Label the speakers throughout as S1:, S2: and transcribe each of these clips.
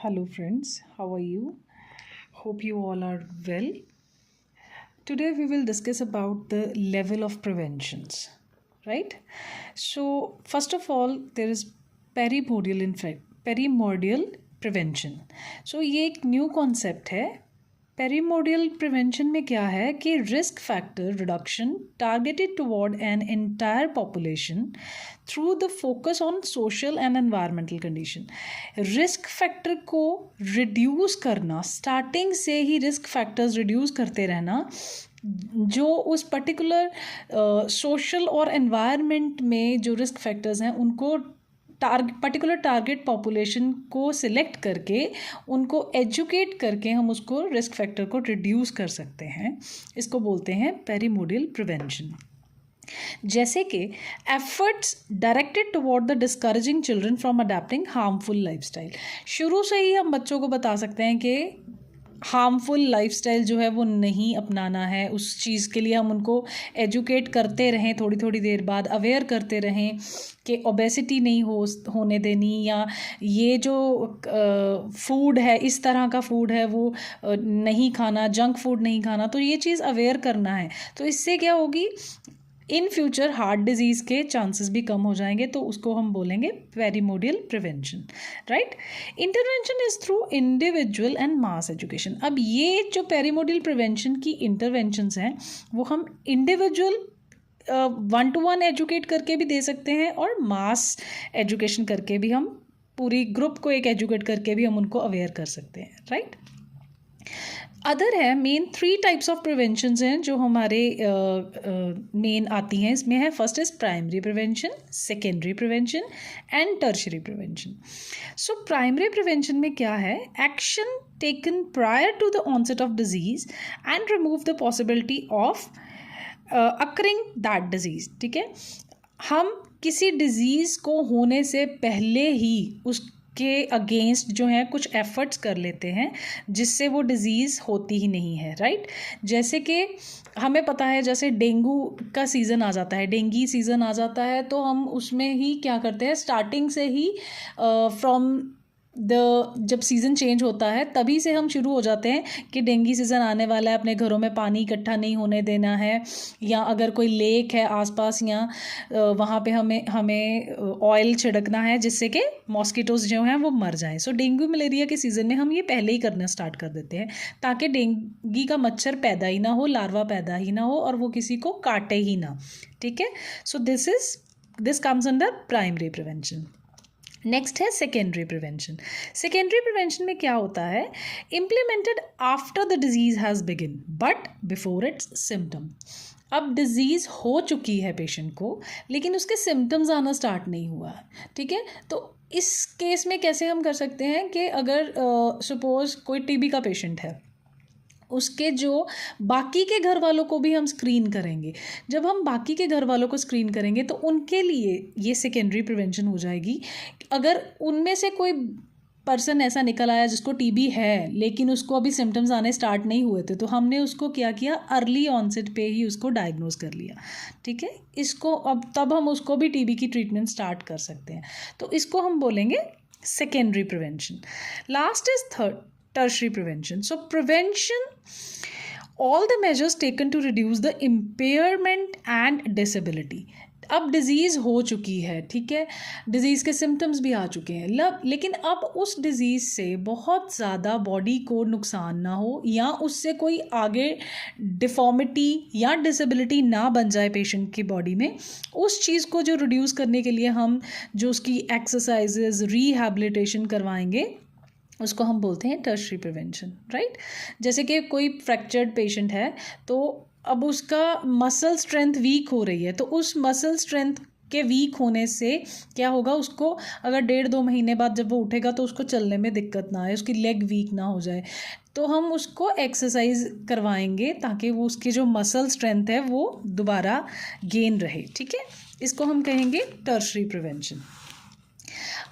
S1: Hello, friends. How are you? Hope you all are well. Today, we will discuss about the level of preventions, right? So, first of all, there is perimordial prevention. So, ये एक new concept है. पेरीमोडियल prevention में क्या है कि risk factor reduction targeted toward an entire population through the focus on social and environmental condition. Risk factor को reduce करना, starting से ही रिस्क फैक्टर्स रिड्यूस करते रहना जो उस पर्टिकुलर सोशल और एनवायरनमेंट में जो रिस्क फैक्टर्स हैं उनको पर्टिकुलर टारगेट पॉपुलेशन को सिलेक्ट करके उनको एजुकेट करके हम उसको रिस्क फैक्टर को रिड्यूस कर सकते हैं. इसको बोलते हैं पेरीमोडियल प्रिवेंशन. जैसे कि efforts directed toward the discouraging children from adapting harmful lifestyle. शुरू से ही हम बच्चों को बता सकते हैं कि हार्मफुल लाइफस्टाइल जो है वो नहीं अपनाना है. उस चीज़ के लिए हम उनको एजुकेट करते रहें, थोड़ी थोड़ी देर बाद अवेयर करते रहें कि ओबेसिटी नहीं होने देनी, या ये जो फूड है, इस तरह का फूड है वो नहीं खाना, जंक फूड नहीं खाना. तो ये चीज़ अवेयर करना है. तो इससे क्या होगी, इन फ्यूचर हार्ट डिजीज़ के चांसेस भी कम हो जाएंगे. तो उसको हम बोलेंगे primordial prevention, right. Intervention is through individual and mass education. अब ये जो पेरीमोडियल प्रिवेंशन की इंटरवेंशंस हैं वो हम इंडिविजुअल 1-to-1 एजुकेट करके भी दे सकते हैं और मास एजुकेशन करके भी, हम पूरी ग्रुप को एक एजुकेट करके भी हम उनको अवेयर कर सकते हैं, राइट. अदर है मेन 3 टाइप्स ऑफ प्रिवेंशंस हैं जो हमारे मेन आती हैं. इसमें है first is primary prevention, secondary prevention and tertiary prevention. So primary prevention में क्या है, action taken prior to the onset of disease and remove the possibility of occurring that disease. ठीक है, हम किसी डिज़ीज़ को होने से पहले ही उसके अगेंस्ट जो है कुछ एफर्ट्स कर लेते हैं जिससे वो डिज़ीज़ होती ही नहीं है, राइट. जैसे कि हमें पता है, जैसे डेंगू का सीज़न आ जाता है, डेंगी सीज़न आ जाता है, तो हम उसमें ही क्या करते हैं, स्टार्टिंग से ही जब सीज़न चेंज होता है तभी से हम शुरू हो जाते हैं कि डेंगी सीज़न आने वाला है, अपने घरों में पानी इकट्ठा नहीं होने देना है, या अगर कोई लेक है आसपास या वहाँ पे हमें ऑयल छिड़कना है जिससे कि मॉस्किटोज़ जो हैं वो मर जाएं. सो डेंगू मलेरिया के सीज़न में हम ये पहले ही करना स्टार्ट कर देते हैं ताकि डेंगी का मच्छर पैदा ही ना हो, लार्वा पैदा ही ना हो और वो किसी को काटे ही ना. ठीक है, so this comes under primary prevention. Next है सेकेंडरी प्रिवेंशन. सेकेंडरी प्रिवेंशन में क्या होता है, implemented after the disease has begin but before it's symptom. अब डिज़ीज़ हो चुकी है पेशेंट को लेकिन उसके सिम्टम्स आना स्टार्ट नहीं हुआ. ठीक है, तो इस केस में कैसे हम कर सकते हैं कि अगर सपोज़ कोई टीबी का पेशेंट है, उसके जो बाकी के घर वालों को भी हम स्क्रीन करेंगे. जब हम बाकी के घर वालों को स्क्रीन करेंगे तो उनके लिए ये सेकेंडरी प्रिवेंशन हो जाएगी. अगर उनमें से कोई पर्सन ऐसा निकल आया जिसको टीबी है लेकिन उसको अभी सिम्टम्स आने स्टार्ट नहीं हुए थे, तो हमने उसको क्या किया, अर्ली ऑनसेट पे ही उसको डायग्नोज कर लिया. ठीक है, इसको अब तब हम उसको भी टीबी की ट्रीटमेंट स्टार्ट कर सकते हैं. तो इसको हम बोलेंगे secondary prevention. Last is tertiary prevention. So prevention, all the measures taken to reduce the impairment and disability. अब डिज़ीज़ हो चुकी है, ठीक है, डिज़ीज़ के सिम्टम्स भी आ चुके हैं, लेकिन अब उस डिज़ीज़ से बहुत ज़्यादा बॉडी को नुकसान ना हो या उससे कोई आगे डिफॉर्मिटी या डिसेबिलिटी ना बन जाए पेशेंट की बॉडी में, उस चीज़ को जो रिड्यूस करने के लिए हम जो उसकी एक्सरसाइजेज, रिहैबिलिटेशन करवाएंगे उसको हम बोलते हैं टर्शरी प्रिवेंशन, राइट. जैसे कि कोई फ्रैक्चर्ड पेशेंट है तो अब उसका मसल स्ट्रेंथ वीक हो रही है, तो उस मसल स्ट्रेंथ के वीक होने से क्या होगा, उसको अगर 1.5-2 महीने बाद जब वो उठेगा तो उसको चलने में दिक्कत ना आए, उसकी लेग वीक ना हो जाए, तो हम उसको एक्सरसाइज करवाएंगे ताकि वो उसकी जो मसल स्ट्रेंथ है वो दोबारा गेन रहे. ठीक है, इसको हम कहेंगे टर्शरी प्रिवेंशन.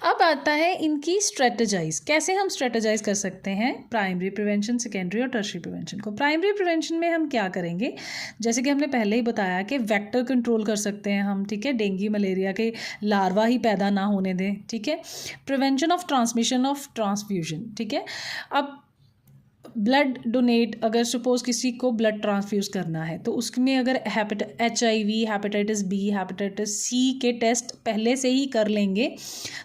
S1: अब आता है इनकी स्ट्रेटजाइज, कैसे हम स्ट्रेटजाइज कर सकते हैं प्राइमरी प्रिवेंशन, सेकेंडरी और टर्शरी प्रिवेंशन को। प्राइमरी प्रिवेंशन में हम क्या करेंगे, जैसे कि हमने पहले ही बताया कि वेक्टर कंट्रोल कर सकते हैं हम, ठीक है, डेंगू मलेरिया के लार्वा ही पैदा ना होने दें, ठीक है। Prevention of transmission of transfusion, ठीक है। अब ब्लड डोनेट, अगर सपोज किसी को ब्लड ट्रांसफ्यूज़ करना है तो उसमें अगर HIV, hepatitis B, hepatitis C के टेस्ट पहले से ही कर लेंगे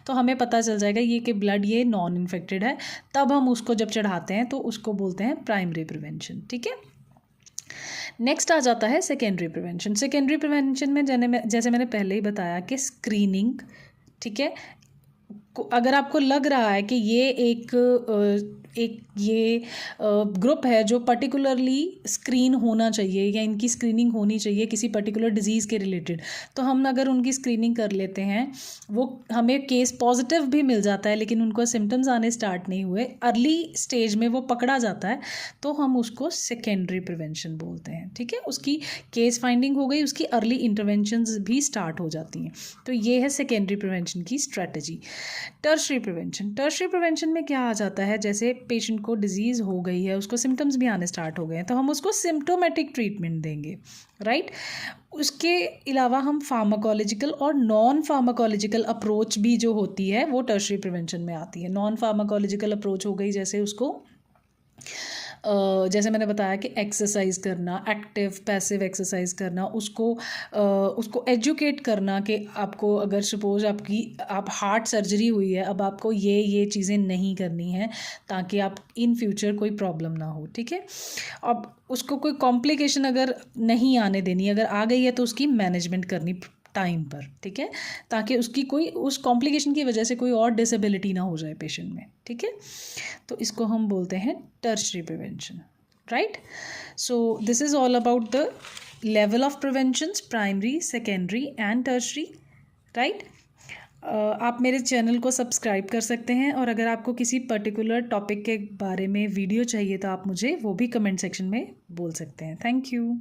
S1: तो हमें पता चल जाएगा ये कि ब्लड ये नॉन इन्फेक्टेड है, तब हम उसको जब चढ़ाते हैं तो उसको बोलते हैं प्राइमरी प्रिवेंशन, ठीक है। नेक्स्ट आ जाता है सेकेंडरी प्रिवेंशन। सेकेंडरी प्रिवेंशन में जैसे मैंने पहले ही बताया कि स्क्रीनिंग, ठीक है। अगर आपको लग रहा है कि ये एक ग्रुप है जो पर्टिकुलरली स्क्रीन होना चाहिए या इनकी स्क्रीनिंग होनी चाहिए किसी पर्टिकुलर डिजीज़ के रिलेटेड, तो हम अगर उनकी स्क्रीनिंग कर लेते हैं, वो हमें केस पॉजिटिव भी मिल जाता है लेकिन उनको सिम्टम्स आने स्टार्ट नहीं हुए, अर्ली स्टेज में वो पकड़ा जाता है, तो हम उसको सेकेंडरी प्रिवेंशन बोलते हैं, ठीक है। उसकी केस फाइंडिंग हो गई, उसकी अर्ली इंटरवेंशंस भी स्टार्ट हो जाती हैं, तो ये है सेकेंडरी प्रिवेंशन की strategy. Tertiary prevention, tertiary prevention में क्या आ जाता है, जैसे पेशेंट को डिजीज़ हो गई है, उसको सिम्टम्स भी आने स्टार्ट हो गए हैं, तो हम उसको सिम्टोमेटिक ट्रीटमेंट देंगे, राइट। उसके अलावा हम फार्माकोलॉजिकल और नॉन फार्माकोलॉजिकल अप्रोच भी जो होती है वो टर्शरी प्रिवेंशन में आती है। नॉन फार्माकोलॉजिकल अप्रोच हो गई, जैसे उसको जैसे मैंने बताया कि एक्सरसाइज करना, एक्टिव पैसिव एक्सरसाइज करना, उसको एजुकेट करना कि आपको अगर सपोज आप हार्ट सर्जरी हुई है, अब आपको ये चीज़ें नहीं करनी है ताकि आप इन फ्यूचर कोई प्रॉब्लम ना हो, ठीक है। अब उसको कोई कॉम्प्लिकेशन अगर नहीं आने देनी, अगर आ गई है तो उसकी मैनेजमेंट करनी टाइम पर, ठीक है, ताकि उस कॉम्प्लिकेशन की वजह से कोई और डिसेबिलिटी ना हो जाए पेशेंट में, ठीक है। तो इसको हम बोलते हैं tertiary prevention, right. So this is all about the level of preventions, primary, secondary and tertiary, right. आप मेरे चैनल को सब्सक्राइब कर सकते हैं, और अगर आपको किसी पर्टिकुलर टॉपिक के बारे में वीडियो चाहिए तो आप मुझे वो भी कमेंट सेक्शन में बोल सकते हैं। Thank you.